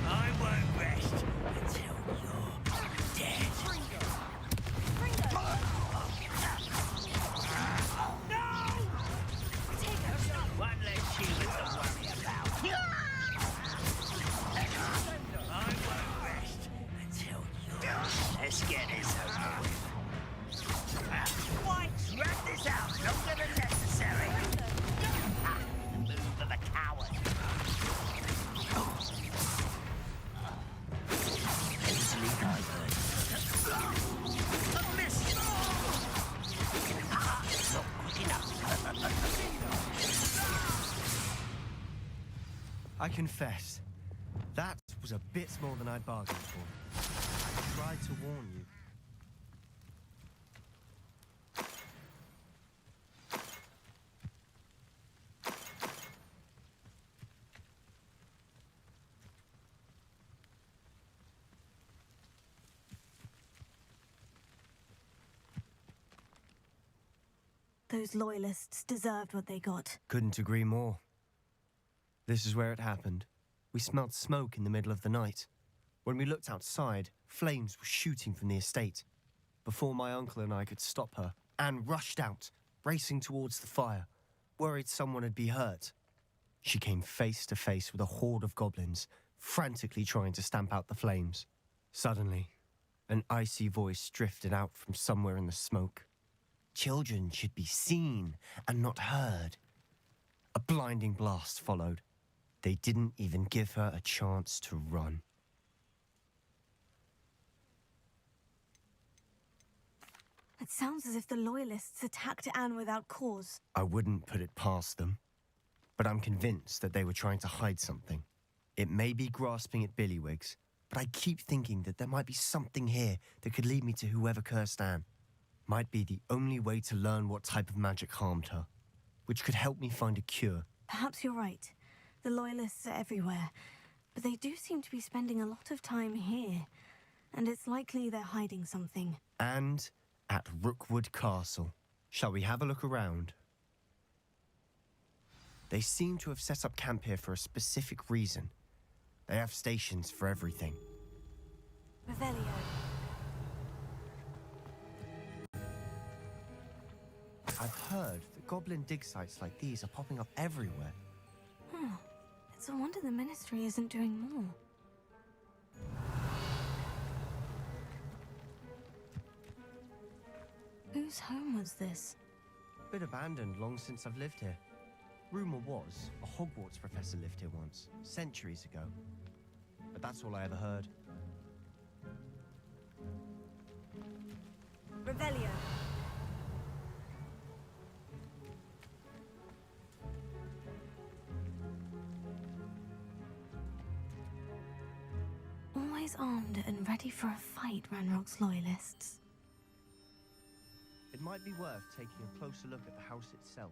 I won't rest until you're dead. No! Take her shot. One less human to worry about. I won't rest until you're... Let's get this over with. Why drag this out longer than necessary? The move of a coward. Easily diverted. A miss! Not quick enough. I confess, that was a bit more than I'd bargained for. I tried to warn you. Those loyalists deserved what they got. Couldn't agree more. This is where it happened. We smelled smoke in the middle of the night. When we looked outside, flames were shooting from the estate. Before my uncle and I could stop her, Anne rushed out, racing towards the fire, worried someone had been hurt. She came face to face with a horde of goblins, frantically trying to stamp out the flames. Suddenly, an icy voice drifted out from somewhere in the smoke. Children should be seen and not heard. A blinding blast followed. They didn't even give her a chance to run. It sounds as if the loyalists attacked Anne without cause. I wouldn't put it past them, but I'm convinced that they were trying to hide something. It may be grasping at Billywigs, but I keep thinking that there might be something here that could lead me to whoever cursed Anne. Might be the only way to learn what type of magic harmed her, which could help me find a cure. Perhaps you're right. The loyalists are everywhere, but they do seem to be spending a lot of time here, and it's likely they're hiding something. And at Rookwood Castle. Shall we have a look around? They seem to have set up camp here for a specific reason. They have stations for everything. Revelio. I've heard that goblin dig sites like these are popping up everywhere. It's a wonder the Ministry isn't doing more. Whose home was this? Been abandoned long since I've lived here. Rumour was a Hogwarts professor lived here once, centuries ago. But that's all I ever heard. Revelio. Always armed and ready for a fight, Ranrock's loyalists. It might be worth taking a closer look at the house itself.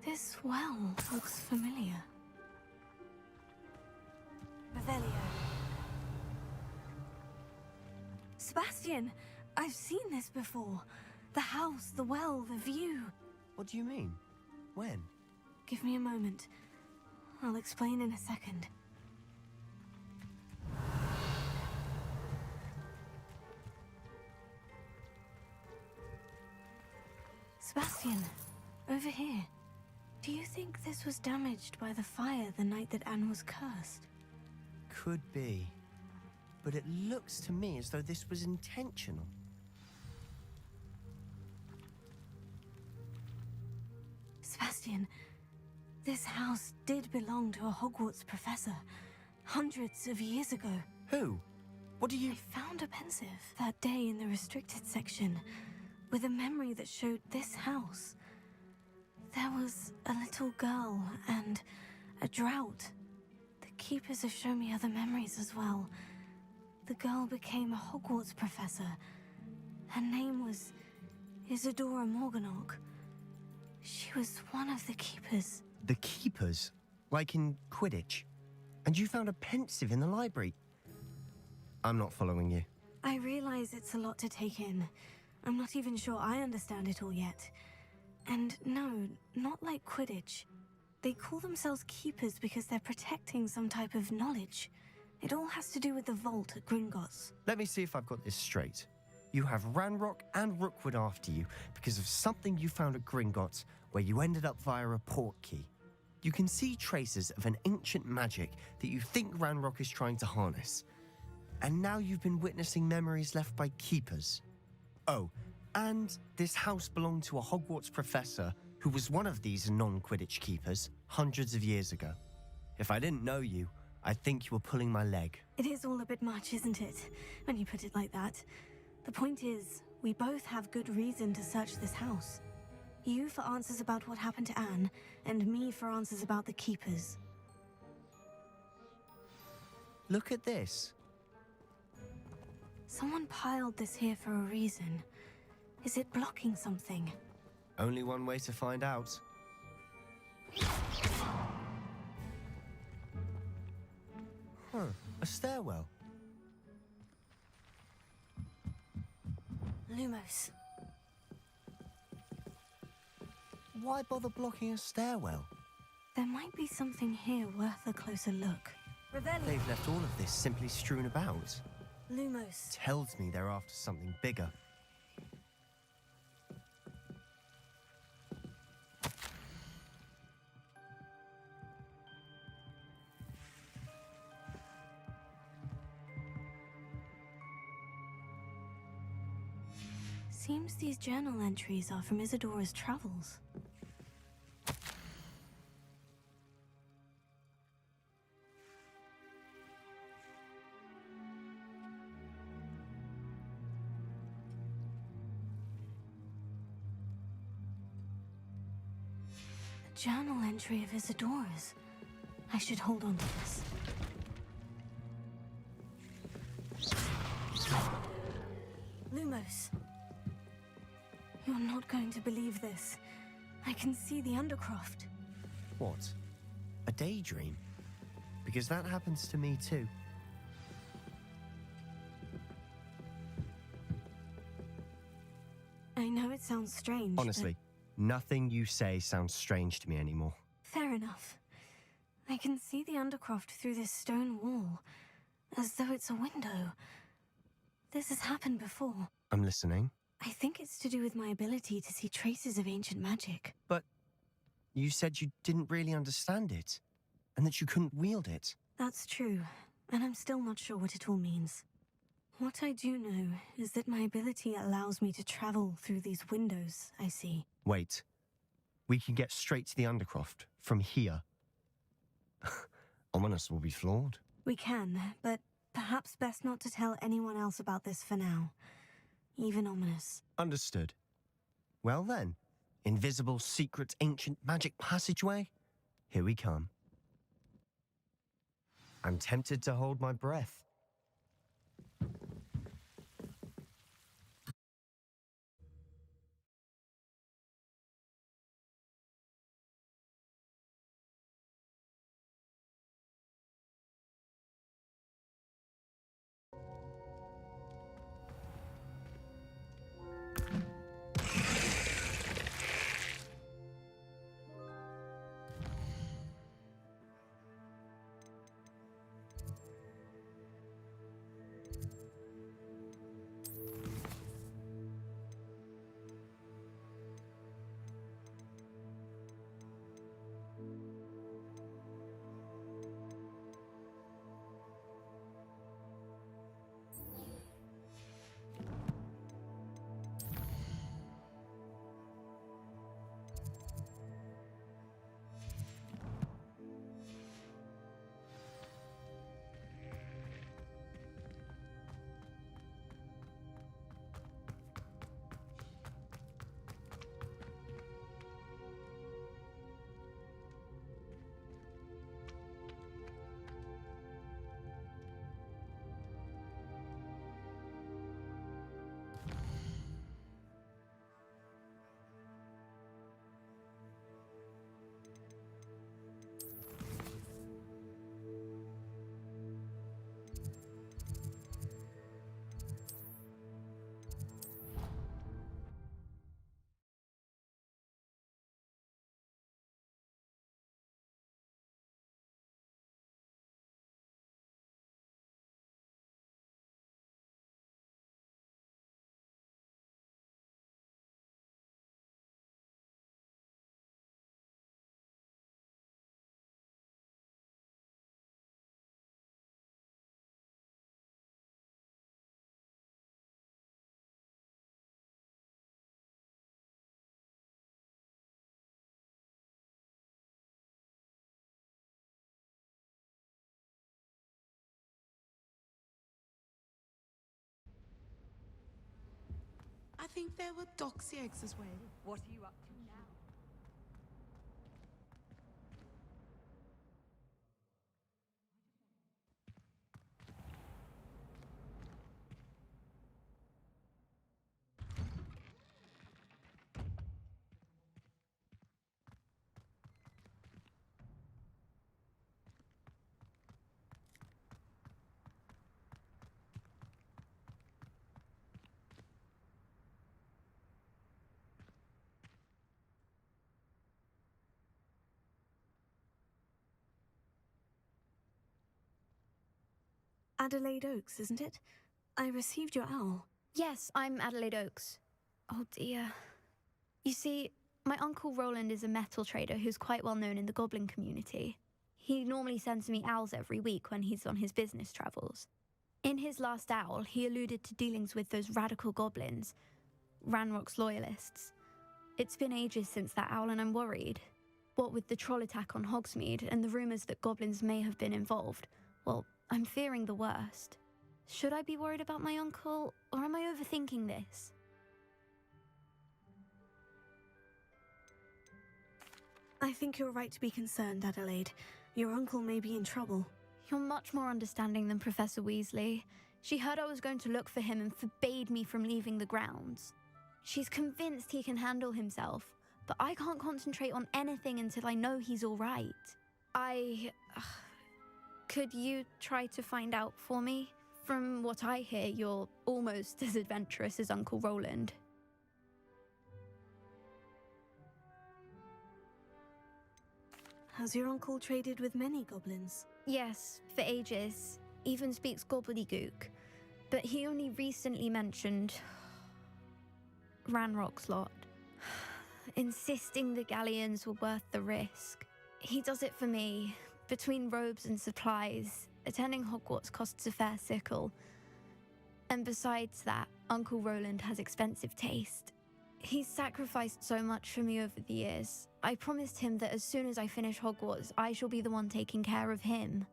This well looks familiar. Revelio. Sebastian! I've seen this before. The house, the well, the view. What do you mean? When? Give me a moment. I'll explain in a second. Sebastian, over here. Do you think this was damaged by the fire the night that Anne was cursed? Could be. But it looks to me as though this was intentional. Sebastian, this house did belong to a Hogwarts professor, hundreds of years ago. Who? What do you... I found a pensive that day in the restricted section, with a memory that showed this house. There was a little girl and a drought. The keepers have shown me other memories as well. The girl became a Hogwarts professor. Her name was Isadora Morganach. She was one of the keepers. The keepers? like in Quidditch. And you found a pensive in the library. I'm not following you. I realize it's a lot to take in. I'm not even sure I understand it all yet. And no, not like Quidditch. They call themselves keepers because they're protecting some type of knowledge. It all has to do with the vault at Gringotts. Let me see if I've got this straight. You have Ranrock and Rookwood after you because of something you found at Gringotts where you ended up via a port key. You can see traces of an ancient magic that you think Ranrock is trying to harness. And now you've been witnessing memories left by keepers. Oh, and this house belonged to a Hogwarts professor who was one of these non-Quidditch keepers hundreds of years ago. If I didn't know you, I'd think you were pulling my leg. It is all a bit much, isn't it? When you put it like that. The point is, we both have good reason to search this house. You for answers about what happened to Anne, and me for answers about the keepers. Look at this. Someone piled this here for a reason. Is it blocking something? Only one way to find out. A stairwell. Lumos. Why bother blocking a stairwell? There might be something here worth a closer look. Revelio. They've left all of this simply strewn about. Lumos. Tells me they're after something bigger. Seems these journal entries are from Isadora's travels. A journal entry of Isadora's. I should hold on to this. Lumos. You're not going to believe this. I can see the Undercroft. What? A daydream? Because that happens to me too. I know it sounds strange. Honestly, nothing you say sounds strange to me anymore. Fair enough. I can see the Undercroft through this stone wall, as though it's a window. This has happened before. I'm listening. I think it's to do with my ability to see traces of ancient magic. But you said you didn't really understand it, and that you couldn't wield it. That's true, and I'm still not sure what it all means. What I do know is that my ability allows me to travel through these windows I see. Wait. We can get straight to the Undercroft from here. Ominous will be floored. We can, but perhaps best not to tell anyone else about this for now. Even Ominous. Understood. Well then, invisible, secret, ancient magic passageway? Here we come. I'm tempted to hold my breath. think there were doxy eggs as well. What are you up to now? Adelaide Oaks, isn't it? I received your owl. Yes, I'm Adelaide Oaks. Oh dear. You see, my uncle Roland is a metal trader who's quite well known in the goblin community. He normally sends me owls every week when he's on his business travels. In his last owl, he alluded to dealings with those radical goblins, Ranrock's loyalists. It's been ages since that owl and I'm worried. What with the troll attack on Hogsmeade and the rumours that goblins may have been involved, well, I'm fearing the worst. Should I be worried about my uncle, or am I overthinking this? I think you're right to be concerned, Adelaide. Your uncle may be in trouble. You're much more understanding than Professor Weasley. She heard I was going to look for him and forbade me from leaving the grounds. She's convinced he can handle himself, but I can't concentrate on anything until I know he's all right. Could you try to find out for me? From what I hear, you're almost as adventurous as Uncle Roland. Has your uncle traded with many goblins? Yes, for ages. Even speaks gobbledygook. But he only recently mentioned Ranrock's lot, insisting the galleons were worth the risk. He does it for me. Between robes and supplies, attending Hogwarts costs a fair sickle. And besides that, Uncle Roland has expensive taste. He's sacrificed so much for me over the years. I promised him that as soon as I finish Hogwarts, I shall be the one taking care of him.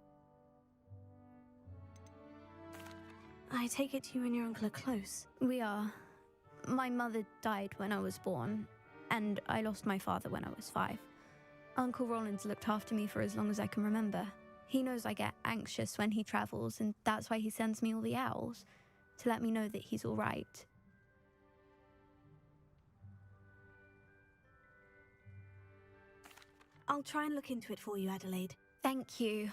I take it you and your uncle are close. We are. My mother died when I was born, and I lost my father when I was 5. Uncle Roland's looked after me for as long as I can remember. He knows I get anxious when he travels, and that's why he sends me all the owls, to let me know that he's all right. I'll try and look into it for you, Adelaide. Thank you.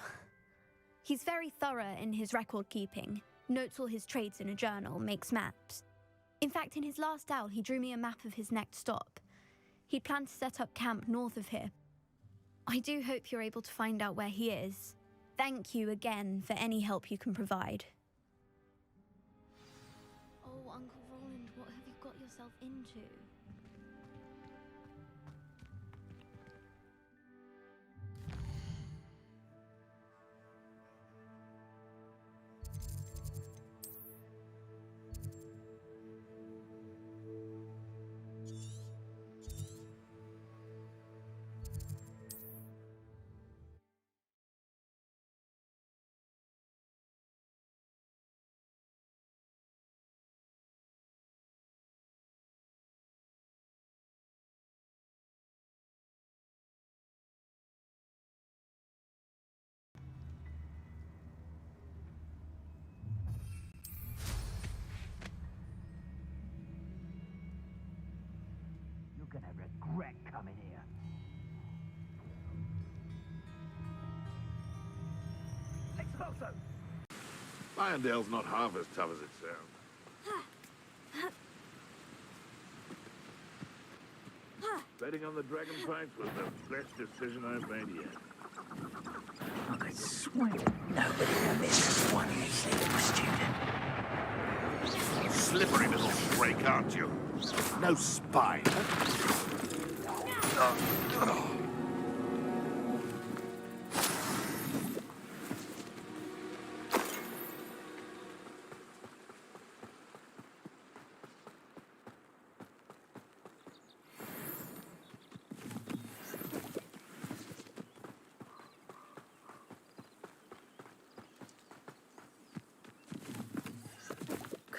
He's very thorough in his record keeping, notes all his trades in a journal, makes maps. In fact, in his last owl, he drew me a map of his next stop. He'd planned to set up camp north of here. I do hope you're able to find out where he is. Thank you again for any help you can provide. Oh, Uncle Roland, what have you got yourself into? You're gonna regret coming here. Expulso! Irondale's not half as tough as it sounds. Betting on the dragon fights was the best decision I've made yet. I could swear nobody remembers one you say was stupid. Slippery little freak, aren't you? No spine.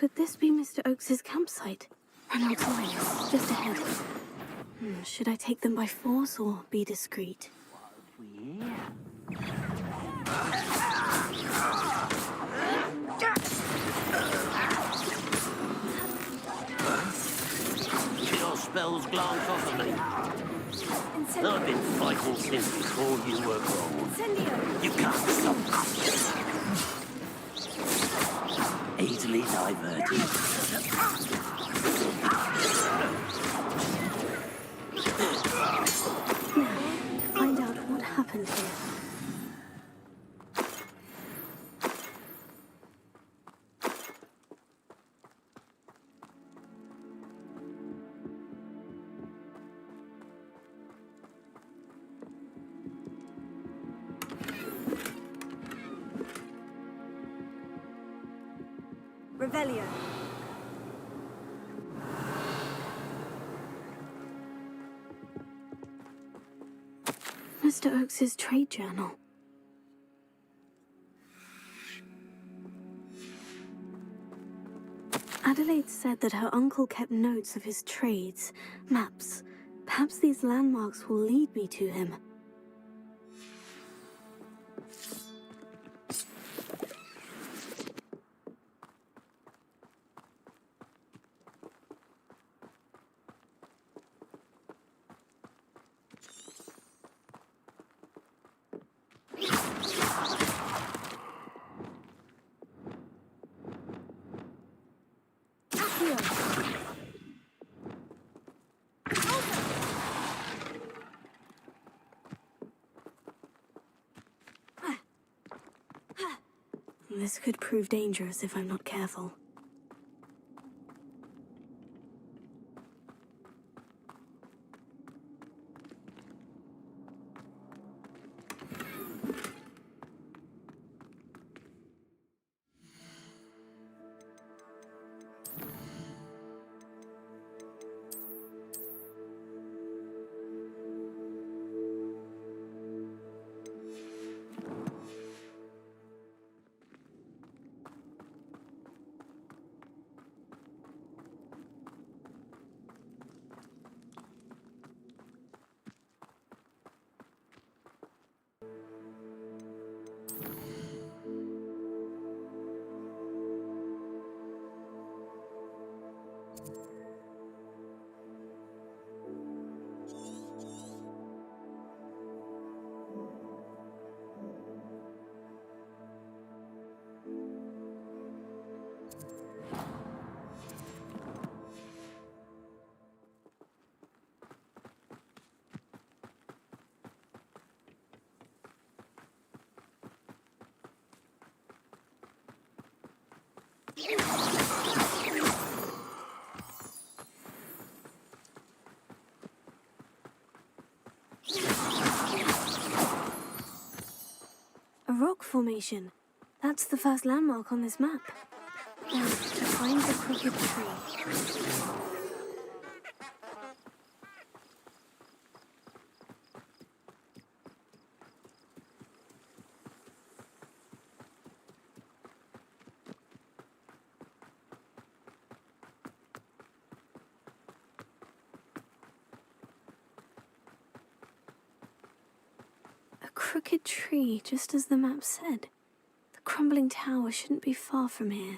Could this be Mr. Oakes's campsite? Reynolds Lines, just ahead. Should I take them by force or be discreet? Your spells glance off of me. Incendio! I've been fighting since before you were born. Incendio! You can't stop me. Easily diverted. Now, to find out what happened here. Revelio. Mr. Oakes's trade journal. Adelaide said that her uncle kept notes of his trades, maps. Perhaps these landmarks will lead me to him. This could prove dangerous if I'm not careful. A rock formation. That's the first landmark on this map. Now, to find the crooked tree. A crooked tree, just as the map said. The crumbling tower shouldn't be far from here.